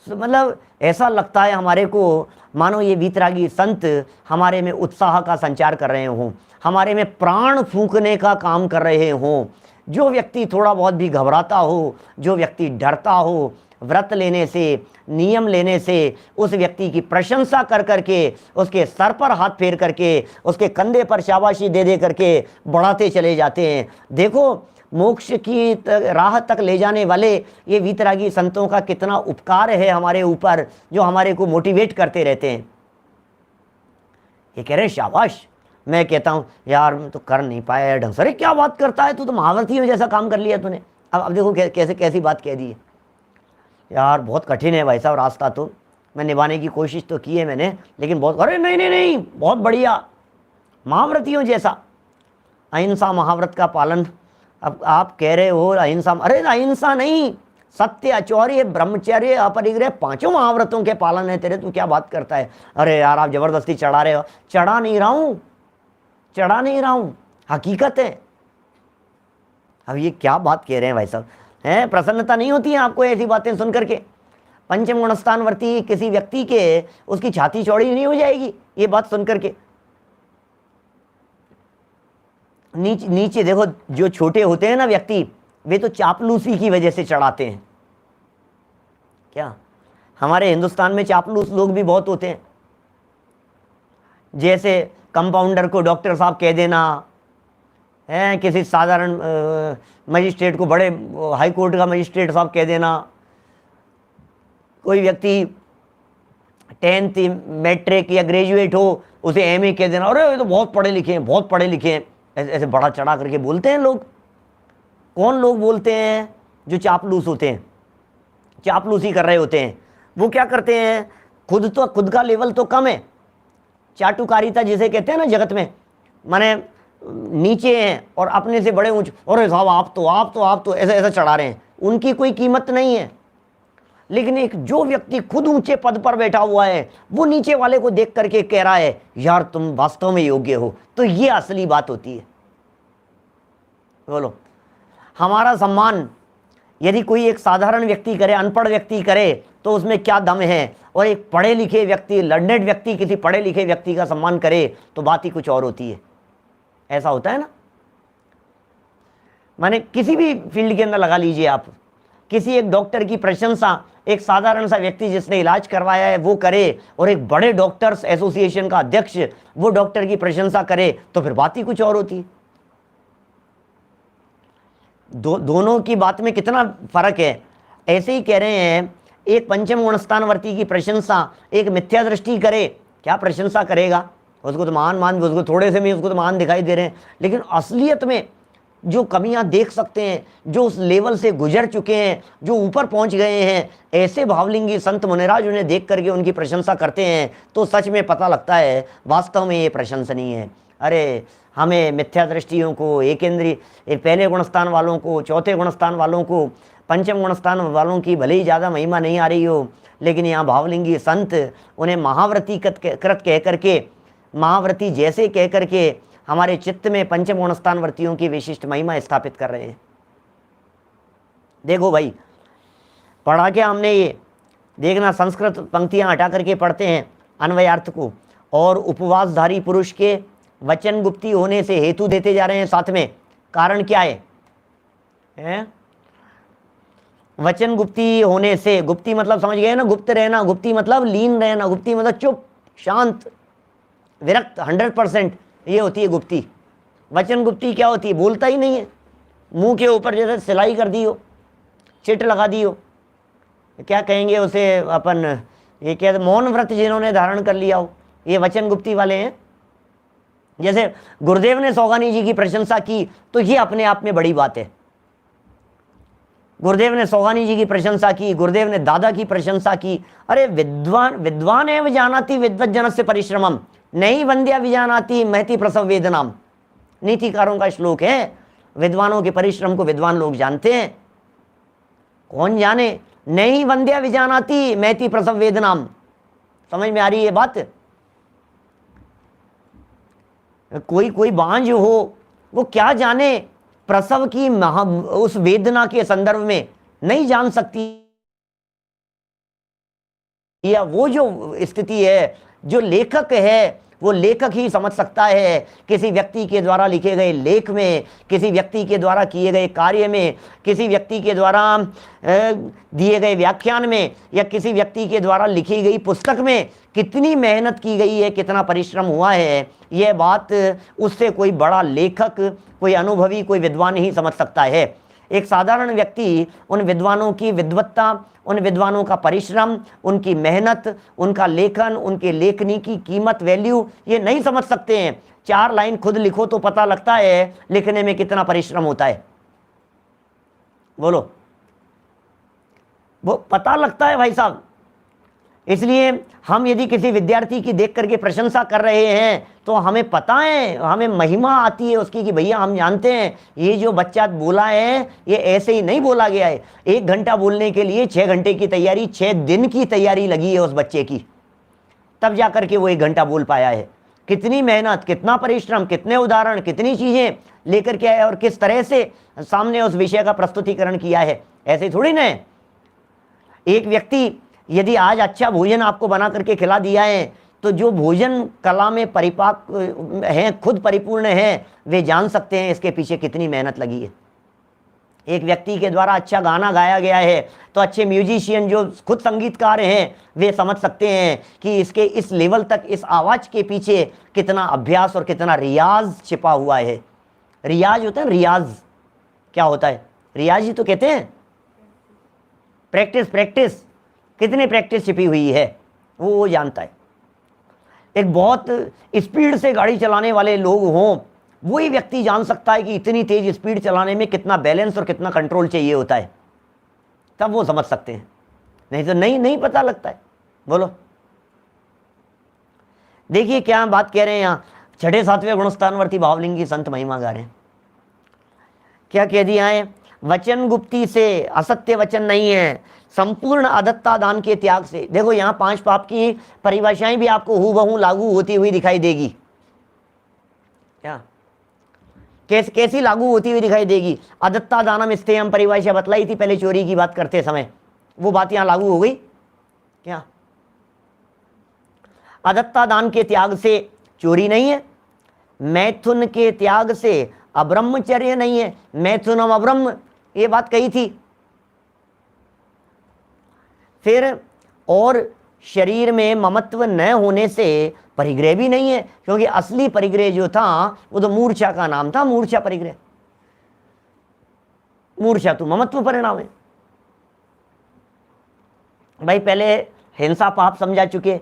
तो मतलब ऐसा लगता है हमारे को मानो ये वीतरागी संत हमारे में उत्साह का संचार कर रहे हों, हमारे में प्राण फूंकने का काम कर रहे हों। जो व्यक्ति थोड़ा बहुत भी घबराता हो, जो व्यक्ति डरता हो व्रत लेने से, नियम लेने से, उस व्यक्ति की प्रशंसा कर करके, उसके सर पर हाथ फेर करके, उसके कंधे पर शाबाशी दे दे करके बढ़ाते चले जाते हैं। देखो मोक्ष की राह तक ले जाने वाले ये वीतरागी संतों का कितना उपकार है हमारे ऊपर, जो हमारे को मोटिवेट करते रहते हैं। ये कह रहे हैं शाबाश। मैं कहता हूँ यार मैं तो कर नहीं पाया ढंग से। अरे क्या बात करता है, तू तो महाव्रतियों जैसा काम कर लिया तूने। अब देखो कैसे कैसी बात कह दी है यार, बहुत कठिन है भाई साहब रास्ता, तो मैं निभाने की कोशिश तो की है मैंने, लेकिन बहुत, अरे नहीं नहीं नहीं बहुत बढ़िया, महाव्रतियों जैसा। अहिंसा महाव्रत का पालन अब आप कह रहे हो अहिंसा, अरे अहिंसा नहीं, सत्य, अचौर्य, ब्रह्मचर्य, अपरिग्रह, पांचों महाव्रतों के पालन है तेरे, तू क्या बात करता है। अरे यार आप जबरदस्ती चढ़ा रहे हो। चढ़ा नहीं रहा हूं, चढ़ा नहीं रहा हूं, हकीकत है। अब ये क्या बात कह रहे हैं भाई साहब, हैं? प्रसन्नता नहीं होती है आपको ऐसी बातें सुन करके? पंचम गुणस्थानवर्ती किसी व्यक्ति के, उसकी छाती चौड़ी नहीं हो जाएगी ये बात सुन करके? नीचे देखो, जो छोटे होते हैं ना व्यक्ति, वे तो चापलूसी की वजह से चढ़ाते हैं। क्या हमारे हिंदुस्तान में चापलूस लोग भी बहुत होते हैं। जैसे कंपाउंडर को डॉक्टर साहब कह देना है, किसी साधारण मजिस्ट्रेट को बड़े हाई कोर्ट का मजिस्ट्रेट साहब कह देना, कोई व्यक्ति 10th मैट्रिक या ग्रेजुएट हो उसे एमए कह देना, अरे ये तो बहुत पढ़े लिखे हैं, बहुत पढ़े लिखे हैं, ऐसे बड़ा चढ़ा करके बोलते हैं लोग। कौन लोग बोलते हैं? जो चापलूस होते हैं, चापलूसी कर रहे होते हैं। वो क्या करते हैं, खुद का लेवल तो कम है, चाटुकारिता जिसे कहते हैं ना जगत में, माने नीचे हैं और अपने से बड़े ऊंचे, अरे साहब आप तो ऐसा ऐसा चढ़ा रहे हैं, उनकी कोई कीमत नहीं है। लेकिन एक जो व्यक्ति खुद ऊंचे पद पर बैठा हुआ है, वो नीचे वाले को देख करके कह रहा है यार तुम वास्तव में योग्य हो, तो ये असली बात होती है। बोलो, हमारा सम्मान यदि कोई एक साधारण व्यक्ति करे, अनपढ़ व्यक्ति करे, तो उसमें क्या दम है, और एक पढ़े लिखे व्यक्ति, लर्नेड व्यक्ति किसी पढ़े लिखे व्यक्ति का सम्मान करे तो बात ही कुछ और होती है। ऐसा होता है ना, माने किसी भी फील्ड के अंदर लगा लीजिए आप, किसी एक डॉक्टर की प्रशंसा एक साधारण सा व्यक्ति जिसने इलाज करवाया है वो करे, और एक बड़े डॉक्टर्स एसोसिएशन का अध्यक्ष वो डॉक्टर की प्रशंसा करे, तो फिर बात ही कुछ और होती है। दोनों की बात में कितना फर्क है। ऐसे ही कह रहे हैं, एक पंचम गुणस्थानवर्ती की प्रशंसा एक मिथ्या दृष्टि करे, क्या प्रशंसा करेगा, उसको तो मान उसको थोड़े से में उसको तो मान दिखाई दे रहे हैं, लेकिन असलियत में जो कमियां देख सकते हैं, जो उस लेवल से गुजर चुके हैं, जो ऊपर पहुंच गए हैं, ऐसे भावलिंगी संत मुनिराज उन्हें देख करके उनकी प्रशंसा करते हैं, तो सच में पता लगता है वास्तव में ये प्रशंसनीय है। अरे हमें मिथ्या दृष्टियों को, एकेंद्रीय पहले गुणस्थान वालों को, चौथे गुणस्थान वालों को, पंचम गुणस्थान वालों की भले ही ज़्यादा महिमा नहीं आ रही हो, लेकिन यहाँ भावलिंगी संत उन्हें महाव्रती कृत कह करके, महाव्रती जैसे कह करके हमारे चित्त में पंचम गुणस्थानवर्तियों की विशिष्ट महिमा स्थापित कर रहे हैं। देखो भाई, पढ़ा क्या हमने ये देखना, संस्कृत पंक्तियां हटा करके पढ़ते हैं अन्वयार्थ को, और उपवासधारी पुरुष के वचन गुप्ती होने से हेतु देते जा रहे हैं साथ में। कारण क्या है? वचन गुप्ती होने से, गुप्ती मतलब समझ गए ना, गुप्त रहना, गुप्ती मतलब लीन रहना, गुप्ती मतलब चुप, शांत, विरक्त, 100%, ये होती है गुप्ती। वचन गुप्ती क्या होती है? बोलता ही नहीं है, मुंह के ऊपर जैसे सिलाई कर दी हो, चिट लगा दी हो, क्या कहेंगे उसे अपन, ये क्या, मौन व्रत जिन्होंने धारण कर लिया हो, ये वचन गुप्ती वाले हैं। जैसे गुरुदेव ने सौगानी जी की प्रशंसा की, तो ये अपने आप में बड़ी बात है। गुरुदेव ने सौगानी जी की प्रशंसा की, गुरुदेव ने दादा की प्रशंसा की। अरे विद्वान एव जानाति विद्वज्जनस्य परिश्रमम, नहीं वंद्या विजानाति महति प्रसव वेदनाम। नीतिकारों का श्लोक है, विद्वानों के परिश्रम को विद्वान लोग जानते हैं। कौन जाने? नहीं वंद्या विजानाति महति प्रसव वेदनाम। समझ में आ रही है बात? कोई बांझ हो, वो क्या जाने प्रसव की उस वेदना के संदर्भ में नहीं जान सकती, या वो जो स्थिति है, जो लेखक है वो लेखक ही समझ सकता है। किसी व्यक्ति के द्वारा लिखे गए लेख में, किसी व्यक्ति के द्वारा किए गए कार्य में, किसी व्यक्ति के द्वारा दिए गए व्याख्यान में, या किसी व्यक्ति के द्वारा लिखी गई पुस्तक में कितनी मेहनत की गई है, कितना परिश्रम हुआ है, यह बात उससे कोई बड़ा लेखक, कोई अनुभवी, कोई विद्वान ही समझ सकता है। एक साधारण व्यक्ति उन विद्वानों की विद्वत्ता, उन विद्वानों का परिश्रम, उनकी मेहनत, उनका लेखन, उनके लेखनी की कीमत, वैल्यू, ये नहीं समझ सकते हैं। 4 लाइन खुद लिखो तो पता लगता है लिखने में कितना परिश्रम होता है। बोलो, वो पता लगता है भाई साहब। इसलिए हम यदि किसी विद्यार्थी की देख करके प्रशंसा कर रहे हैं, तो हमें पता है, हमें महिमा आती है उसकी कि भैया हम जानते हैं ये जो बच्चा बोला है ये ऐसे ही नहीं बोला गया है। 1 घंटा बोलने के लिए 6 घंटे की तैयारी, 6 दिन की तैयारी लगी है उस बच्चे की, तब जा करके वो 1 घंटा बोल पाया है। कितनी मेहनत, कितना परिश्रम, कितने उदाहरण, कितनी चीजें लेकर के आया और किस तरह से सामने उस विषय का प्रस्तुतिकरण किया है। ऐसे थोड़ी ना है। एक व्यक्ति यदि आज अच्छा भोजन आपको बना करके खिला दिया है, तो जो भोजन कला में परिपाक हैं, खुद परिपूर्ण हैं, वे जान सकते हैं इसके पीछे कितनी मेहनत लगी है। एक व्यक्ति के द्वारा अच्छा गाना गाया गया है, तो अच्छे म्यूजिशियन जो खुद संगीतकार हैं, वे समझ सकते हैं कि इसके इस लेवल तक, इस आवाज़ के पीछे कितना अभ्यास और कितना रियाज छिपा हुआ है। रियाज होता है, रियाज क्या होता है? रियाज ही तो कहते हैं, प्रैक्टिस, कितनी प्रैक्टिस छिपी हुई है वो जानता है। एक बहुत स्पीड से गाड़ी चलाने वाले लोग हों, वही व्यक्ति जान सकता है कि इतनी तेज स्पीड चलाने में कितना बैलेंस और कितना कंट्रोल चाहिए होता है, तब वो समझ सकते हैं। नहीं तो नहीं पता लगता है। बोलो, देखिए क्या बात कह रहे हैं यहाँ, छठे सातवें गुणस्थानवर्ती भावलिंगी संत महिमा गा रहे हैं। क्या कह दिया है, वचन गुप्ती से असत्य वचन नहीं है, संपूर्ण अदत्ता दान के त्याग से। देखो यहाँ 5 पाप की परिभाषाएं भी आपको हूबहू लागू होती हुई दिखाई देगी। क्या कैसी लागू होती हुई दिखाई देगी? अदत्ता दानम स्तेयम परिभाषा बतलाई थी पहले चोरी की बात करते समय, वो बात यहां लागू हो गई। क्या अदत्ता दान के त्याग से चोरी नहीं है, मैथुन के त्याग से अब्रह्मचर्य नहीं है, मैथुनम अब्रह्म, ये बात कही थी। फिर और शरीर में ममत्व न होने से परिग्रह भी नहीं है, क्योंकि असली परिग्रह जो था वो तो मूर्छा का नाम था, मूर्छा परिग्रह। मूर्छा तो ममत्व परिणाम है। भाई पहले हिंसा पाप समझा चुके,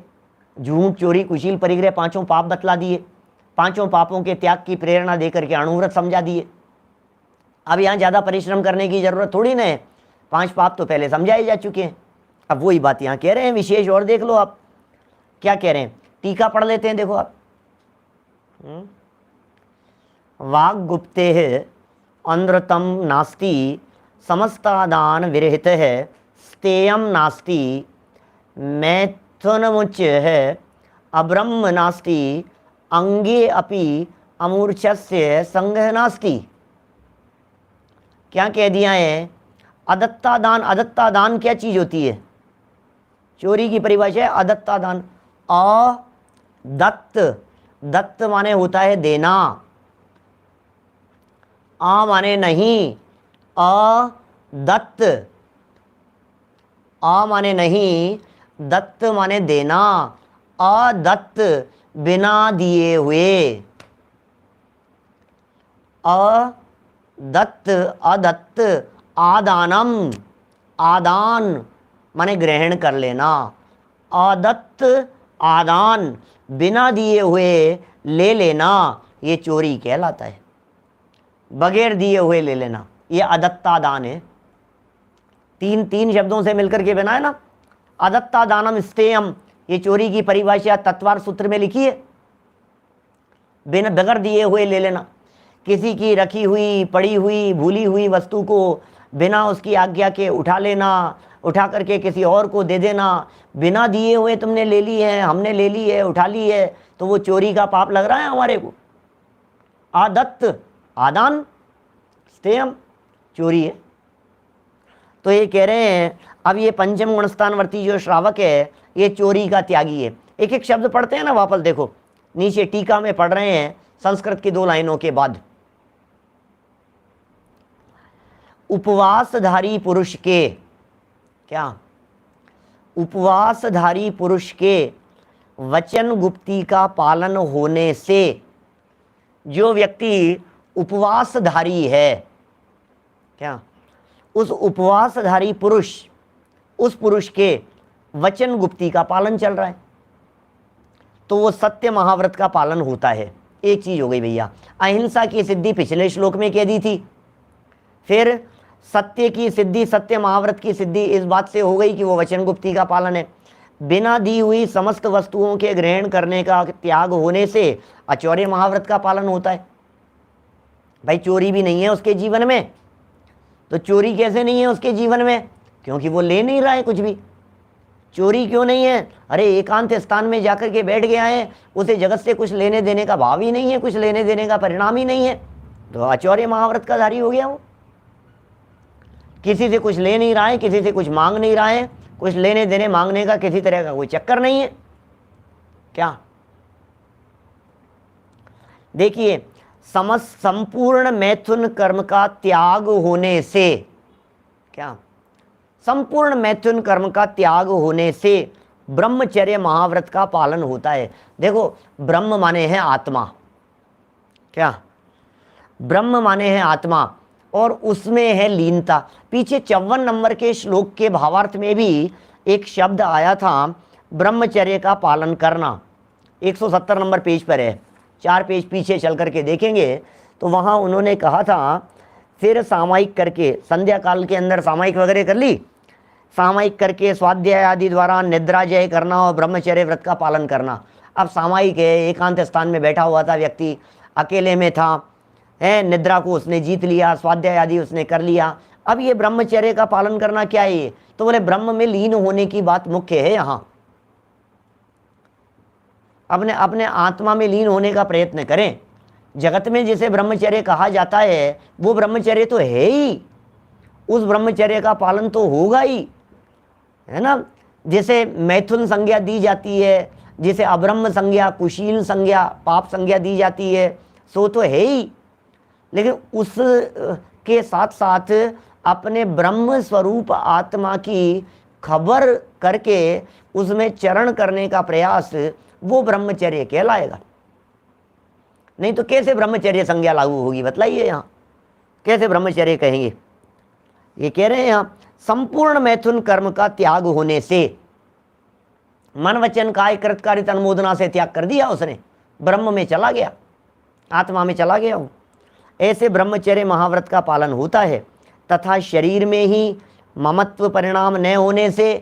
झूठ चोरी कुशील परिग्रह 5 पाप बतला दिए, 5 पापों के त्याग की प्रेरणा देकर के अणुव्रत समझा दिए। अब यहां ज्यादा परिश्रम करने की जरूरत थोड़ी ना है, 5 पाप तो पहले समझाए जा चुके हैं। अब वही बात यहां कह रहे हैं विशेष, और देख लो आप क्या कह रहे हैं, टीका पढ़ लेते हैं, देखो आप। वाग गुप्ते अंध्रतम नास्ति समस्तादान विरहित है, स्तेयम नास्ति मैथुनमुच्च है, अब्रह्म नास्ति अंगे अपि अमूर्छस्य संगह नास्ति। क्या कह दिया है, अदत्ता दान। अदत्ता दान क्या चीज होती है? चोरी की परिभाषा है अदत्ता दान। अदत्त, दत्त माने होता है देना, आ माने नहीं, अदत्त, आ माने नहीं, दत्त माने देना, अदत्त बिना दिए हुए, अदत्त, अदत्त, आदानम, आदान माने ग्रहण कर लेना, अदत्त आदान बिना दिए हुए ले लेना, ये चोरी कहलाता है। बगैर दिए हुए ले लेना, ये अदत्ता दान है। तीन शब्दों से मिलकर के बना है ना, अदत्ता दानम स्तेयम, ये चोरी की परिभाषा तत्वार सूत्र में लिखी है। बिना बगैर दिए हुए ले लेना, किसी की रखी हुई पड़ी हुई भूली हुई वस्तु को बिना उसकी आज्ञा के उठा लेना, उठा करके किसी और को दे देना, बिना दिए हुए तुमने ले ली है, हमने ले ली है, उठा ली है, तो वो चोरी का पाप लग रहा है हमारे को। आदत्त, आदान, स्तेयम चोरी है। तो ये कह रहे हैं अब ये पंचम गुणस्थानवर्ती जो श्रावक है ये चोरी का त्यागी है। एक एक शब्द पढ़ते हैं ना वापस, देखो नीचे टीका में पढ़ रहे हैं संस्कृत की 2 लाइनों के बाद। उपवासधारी पुरुष के, क्या उपवासधारी पुरुष के वचन गुप्ती का पालन होने से, जो व्यक्ति उपवासधारी है, क्या उस उपवासधारी पुरुष, उस पुरुष के वचन गुप्ती का पालन चल रहा है, तो वो सत्य महाव्रत का पालन होता है। एक चीज हो गई भैया, अहिंसा की सिद्धि पिछले श्लोक में कह दी थी, फिर सत्य की सिद्धि, सत्य महाव्रत की सिद्धि इस बात से हो गई कि वो वचन गुप्ती का पालन है। बिना दी हुई समस्त वस्तुओं के ग्रहण करने का त्याग होने से अचौर्य महाव्रत का पालन होता है। भाई चोरी भी नहीं है उसके जीवन में, तो चोरी कैसे नहीं है उसके जीवन में? क्योंकि वो ले नहीं रहा है कुछ भी। चोरी क्यों नहीं है? अरे एकांत स्थान में जाकर के बैठ गया है, उसे जगत से कुछ लेने देने का भाव ही नहीं है, कुछ लेने देने का परिणाम ही नहीं है, तो अचौर्य महाव्रत का धारी हो गया वो। किसी से कुछ ले नहीं रहा है, किसी से कुछ मांग नहीं रहा है, कुछ लेने देने मांगने का किसी तरह का कोई चक्कर नहीं है। क्या देखिए, संपूर्ण मैथुन कर्म का त्याग होने से, क्या संपूर्ण मैथुन कर्म का त्याग होने से ब्रह्मचर्य महाव्रत का पालन होता है। देखो ब्रह्म माने हैं आत्मा, क्या ब्रह्म माने हैं आत्मा, और उसमें है लीनता। पीछे 54 नंबर के श्लोक के भावार्थ में भी एक शब्द आया था, ब्रह्मचर्य का पालन करना। 170 नंबर पेज पर है, 4 पेज पीछे चल करके देखेंगे तो वहाँ उन्होंने कहा था, फिर सामायिक करके संध्या काल के अंदर सामायिक वगैरह कर ली, सामायिक करके स्वाध्याय आदि द्वारा निद्रा जय करना और ब्रह्मचर्य व्रत का पालन करना। अब सामायिक है, एकांत स्थान में बैठा हुआ था व्यक्ति, अकेले में था, है, निद्रा को उसने जीत लिया, स्वाध्याय आदि उसने कर लिया। अब ये ब्रह्मचर्य का पालन करना क्या है ये? तो बोले ब्रह्म में लीन होने की बात मुख्य है यहाँ। अपने अपने आत्मा में लीन होने का प्रयत्न करें। जगत में जिसे ब्रह्मचर्य कहा जाता है वो ब्रह्मचर्य तो है ही, उस ब्रह्मचर्य का पालन तो होगा ही, है ना। जिसे मैथुन संज्ञा दी जाती है, जिसे अब्रह्म संज्ञा, कुशील संज्ञा, पाप संज्ञा दी जाती है, सो तो है ही, लेकिन उस के साथ साथ अपने ब्रह्म स्वरूप आत्मा की खबर करके उसमें चरण करने का प्रयास, वो ब्रह्मचर्य कहलाएगा। नहीं तो कैसे ब्रह्मचर्य संज्ञा लागू होगी? बतलाइए यहाँ कैसे ब्रह्मचर्य कहेंगे? ये कह रहे हैं यहाँ संपूर्ण मैथुन कर्म का त्याग होने से, मन वचन काय कृतकारित अनुमोदना से त्याग कर दिया उसने, ब्रह्म में चला गया, आत्मा में चला गया हूँ। ऐसे ब्रह्मचर्य महाव्रत का पालन होता है। तथा शरीर में ही ममत्व परिणाम न होने से,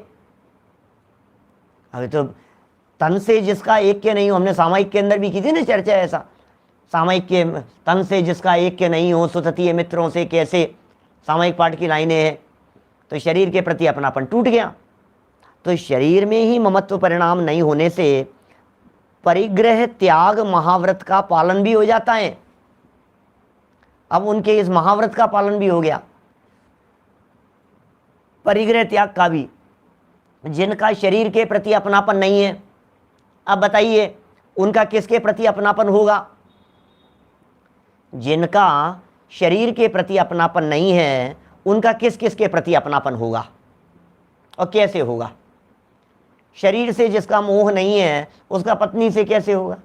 अभी तो तन से जिसका ऐक्य नहीं हो, हमने सामायिक के अंदर भी की थी ना चर्चा ऐसा, सामायिक के तन से जिसका ऐक्य नहीं हो, सुततीय मित्रों से कैसे, सामायिक पाठ की लाइनें हैं। तो शरीर के प्रति अपनापन टूट गया। तो शरीर में ही ममत्व परिणाम नहीं होने से परिग्रह त्याग महाव्रत का पालन भी हो जाता है। अब उनके इस महाव्रत का पालन भी हो गया, परिग्रह त्याग का भी। जिनका शरीर के प्रति अपनापन नहीं है, अब बताइए उनका किसके प्रति अपनापन होगा? जिनका शरीर के प्रति अपनापन नहीं है उनका किस किस के प्रति अपनापन होगा और कैसे होगा? शरीर से जिसका मोह नहीं है उसका पत्नी से कैसे होगा?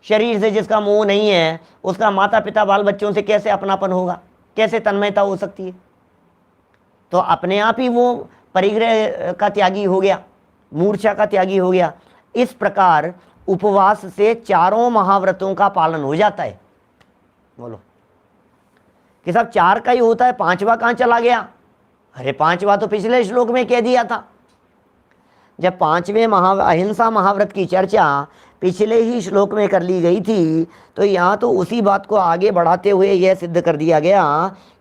शरीर से जिसका मोह नहीं है उसका माता पिता बाल बच्चों से कैसे अपनापन होगा? कैसे तन्मयता हो सकती है? तो अपने आप ही वो परिग्रह का त्यागी हो गया, मूर्छा का त्यागी हो गया। इस प्रकार उपवास से चारों महाव्रतों का पालन हो जाता है। बोलो कि सब चार का ही होता है, पांचवा कहाँ चला गया? अरे पांचवा तो पिछले श्लोक में कह दिया था। जब पांचवें अहिंसा महाव्रत की चर्चा पिछले ही श्लोक में कर ली गई थी, तो यहाँ तो उसी बात को आगे बढ़ाते हुए यह सिद्ध कर दिया गया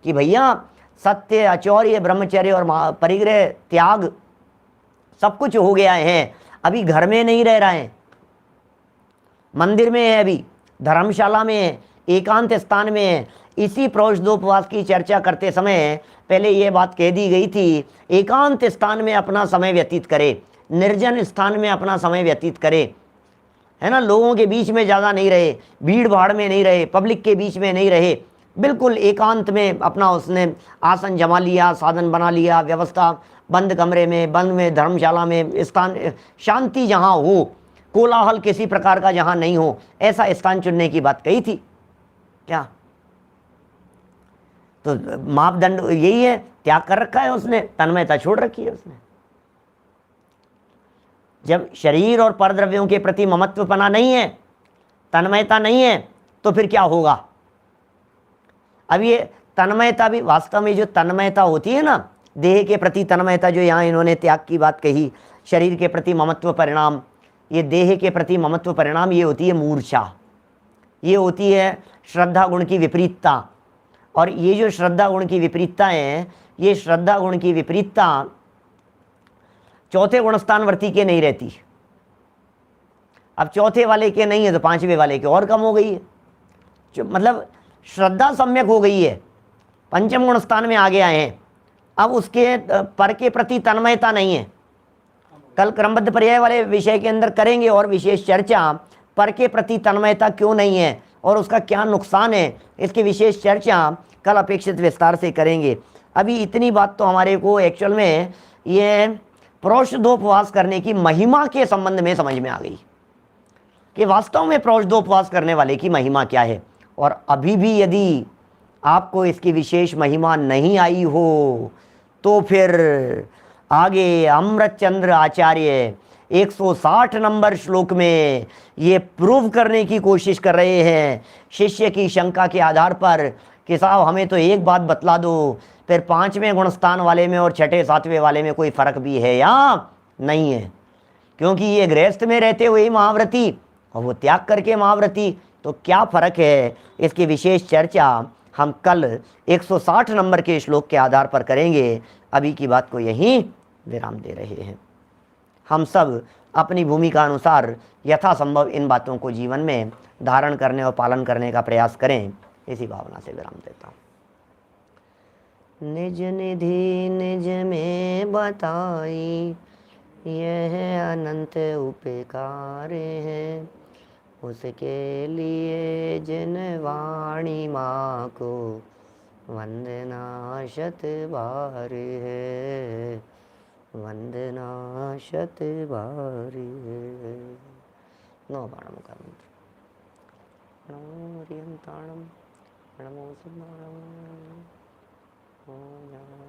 कि भैया सत्य, अचौर्य, ब्रह्मचर्य और परिग्रह त्याग सब कुछ हो गया है। अभी घर में नहीं रह रहे हैं, मंदिर में है, अभी धर्मशाला में है, एकांत स्थान में है। इसी प्रोषदोपवास की चर्चा करते समय पहले ये बात कह दी गई थी, एकांत स्थान में अपना समय व्यतीत करे, निर्जन स्थान में अपना समय व्यतीत करे, है ना। लोगों के बीच में ज़्यादा नहीं रहे, भीड़ भाड़ में नहीं रहे, पब्लिक के बीच में नहीं रहे, बिल्कुल एकांत में अपना उसने आसन जमा लिया, साधन बना लिया, व्यवस्था बंद कमरे में, बंद में धर्मशाला में, स्थान शांति जहाँ हो, कोलाहल किसी प्रकार का जहाँ नहीं हो, ऐसा स्थान चुनने की बात कही थी क्या? तो मापदंड यही है, त्याग कर रखा है उसने, तन्मयता छोड़ रखी है उसने। जब शरीर और परद्रव्यों के प्रति ममत्वपना नहीं है, तन्मयता नहीं है, तो फिर क्या होगा? अब ये तन्मयता भी वास्तव में जो तन्मयता होती है ना, देह के प्रति तन्मयता, जो यहाँ इन्होंने त्याग की बात कही, शरीर के प्रति ममत्व परिणाम, ये देह के प्रति ममत्व परिणाम, ये होती है मूर्छा, ये होती है श्रद्धा गुण की विपरीतता। और ये जो श्रद्धा गुण की विपरीतता है, ये श्रद्धा गुण की विपरीतता चौथे गुणस्थानवर्ती के नहीं रहती। अब चौथे वाले के नहीं है तो पांचवें वाले के और कम हो गई है, मतलब श्रद्धा सम्यक हो गई है, पंचम गुणस्थान में आगे आए हैं। अब उसके पर के प्रति तन्मयता नहीं है। कल क्रमबद्ध पर्याय वाले विषय के अंदर करेंगे और विशेष चर्चा, पर के प्रति तन्मयता क्यों नहीं है और उसका क्या नुकसान है, इसकी विशेष चर्चा कल अपेक्षित विस्तार से करेंगे। अभी इतनी बात तो हमारे को एक्चुअल में ये प्रोषदोपवास करने की महिमा के संबंध में समझ में आ गई कि वास्तव में प्रोषदोपवास करने वाले की महिमा क्या है। और अभी भी यदि आपको इसकी विशेष महिमा नहीं आई हो तो फिर आगे अमृतचंद्र आचार्य 160 नंबर श्लोक में ये प्रूव करने की कोशिश कर रहे हैं शिष्य की शंका के आधार पर कि साहब हमें तो एक बात बतला दो, फिर 5वें गुणस्थान वाले में और छठे 7वें वाले में कोई फर्क भी है या नहीं है? क्योंकि ये गृहस्थ में रहते हुए महाव्रती और वो त्याग करके महाव्रती, तो क्या फर्क है, इसकी विशेष चर्चा हम कल 160 नंबर के श्लोक के आधार पर करेंगे। अभी की बात को यहीं विराम दे रहे हैं। हम सब अपनी भूमिका अनुसार यथासंभव इन बातों को जीवन में धारण करने और पालन करने का प्रयास करें, इसी भावना से विराम देता हूँ। निज निधि निज में बताई, यह अनंत उपकार है, उसके लिए जिन वाणी माँ को वंदना शत बार है, वंदना शत बार है। नौ बाणों का मंत्र। नमो हरियंताणम, नमो सुब्रह्मण्यम।